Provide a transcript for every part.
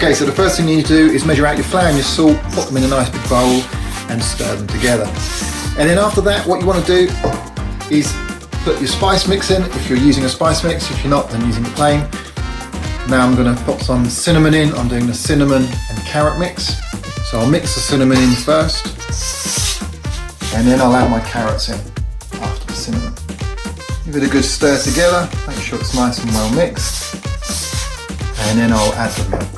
Okay, so the first thing you need to do is measure out your flour and your salt, put them in a nice big bowl and stir them together. And then after that, what you want to do is put your spice mix in, if you're using a spice mix. If you're not, then using the plain. Now I'm going to put some cinnamon in. I'm doing the cinnamon and carrot mix. So I'll mix the cinnamon in first, and then I'll add my carrots in after the cinnamon. Give it a good stir together, make sure it's nice and well mixed, and then I'll add the milk.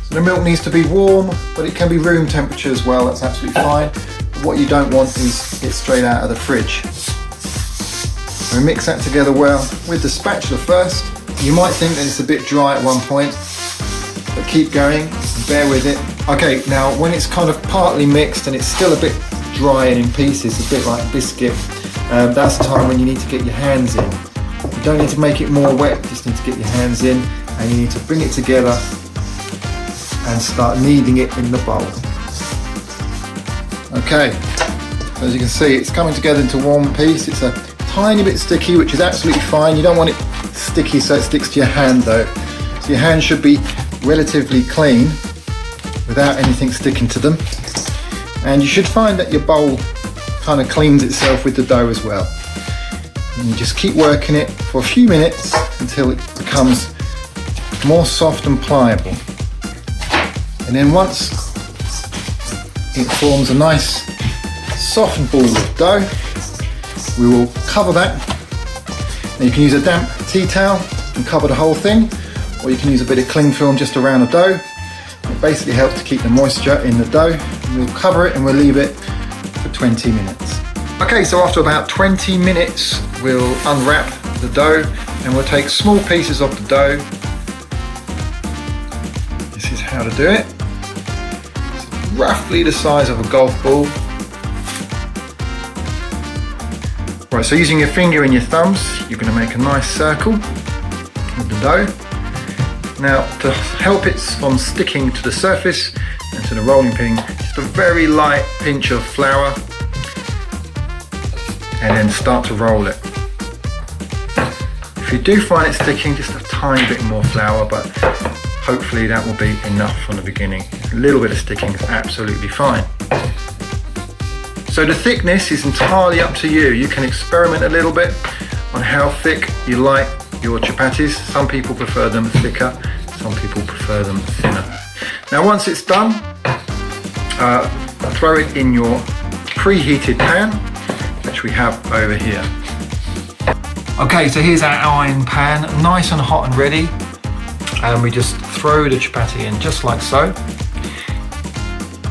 So the milk needs to be warm, but it can be room temperature as well, that's absolutely fine. But what you don't want is it straight out of the fridge. So we mix that together well with the spatula first. You might think that it's a bit dry at one point, but keep going, bear with it. Okay, now when it's kind of partly mixed and it's still a bit dry and in pieces, a bit like biscuit, that's the time when you need to get your hands in. You don't need to make it more wet, you just need to get your hands in, and you need to bring it together and start kneading it in the bowl. Okay, so as you can see, it's coming together into one piece. It's a tiny bit sticky, which is absolutely fine. You don't want it sticky so it sticks to your hand though. So your hand should be relatively clean without anything sticking to them. And you should find that your bowl kind of cleans itself with the dough as well. And you just keep working it for a few minutes until it becomes more soft and pliable. And then once it forms a nice soft ball of dough, we will cover that. Now you can use a damp tea towel and cover the whole thing, or you can use a bit of cling film just around the dough. It basically helps to keep the moisture in the dough. And we'll cover it and we'll leave it for 20 minutes. Okay, so after about 20 minutes, we'll unwrap the dough and we'll take small pieces of the dough. This is how to do it. It's roughly the size of a golf ball. Right, so using your finger and your thumbs, you're going to make a nice circle with the dough. Now, to help it from sticking to the surface and to the rolling pin, just a very light pinch of flour, and then start to roll it. If you do find it sticking, just a tiny bit more flour, but hopefully that will be enough from the beginning. A little bit of sticking is absolutely fine. So the thickness is entirely up to you. You can experiment a little bit on how thick you like your chapatis. Some people prefer them thicker, some people prefer them thinner. Now once it's done, throw it in your preheated pan, which we have over here. Okay, so here's our iron pan, nice and hot and ready. And we just throw the chapati in just like so.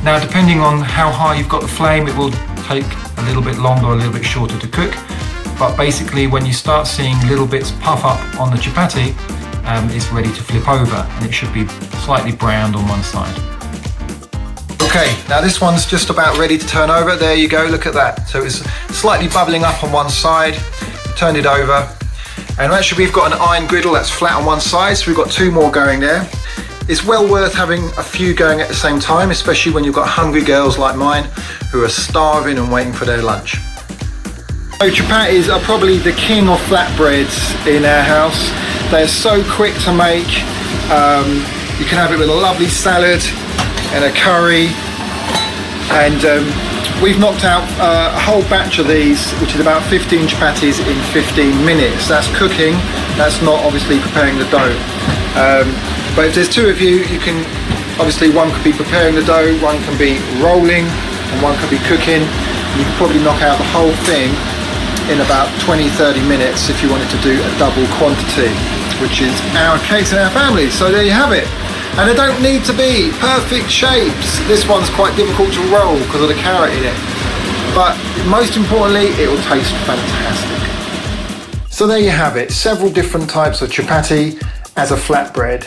Now depending on how high you've got the flame, it will take a little bit longer or a little bit shorter to cook. But basically when you start seeing little bits puff up on the chapati, it's ready to flip over and it should be slightly browned on one side. Okay, now this one's just about ready to turn over. There you go, look at that. So it's slightly bubbling up on one side, turned it over. And actually we've got an iron griddle that's flat on one side, so we've got two more going there. It's well worth having a few going at the same time, especially when you've got hungry girls like mine who are starving and waiting for their lunch. So chapatis are probably the king of flatbreads in our house. They're so quick to make. You can have it with a lovely salad and a curry. And we've knocked out a whole batch of these, which is about 15 chapatis in 15 minutes. That's cooking, that's not obviously preparing the dough. But if there's two of you, you can, obviously one could be preparing the dough, one can be rolling, and one could be cooking. You could probably knock out the whole thing in about 20-30 minutes if you wanted to do a double quantity, which is our case in our family. So there you have it. And they don't need to be perfect shapes. This one's quite difficult to roll because of the carrot in it. But most importantly, it will taste fantastic. So there you have it, several different types of chapati as a flatbread.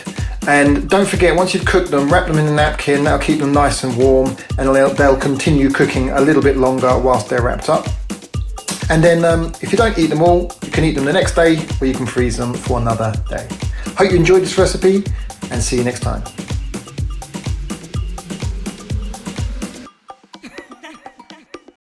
And don't forget, once you've cooked them, wrap them in a napkin. That'll keep them nice and warm, and they'll continue cooking a little bit longer whilst they're wrapped up. And then if you don't eat them all, you can eat them the next day, or you can freeze them for another day. Hope you enjoyed this recipe, and see you next time.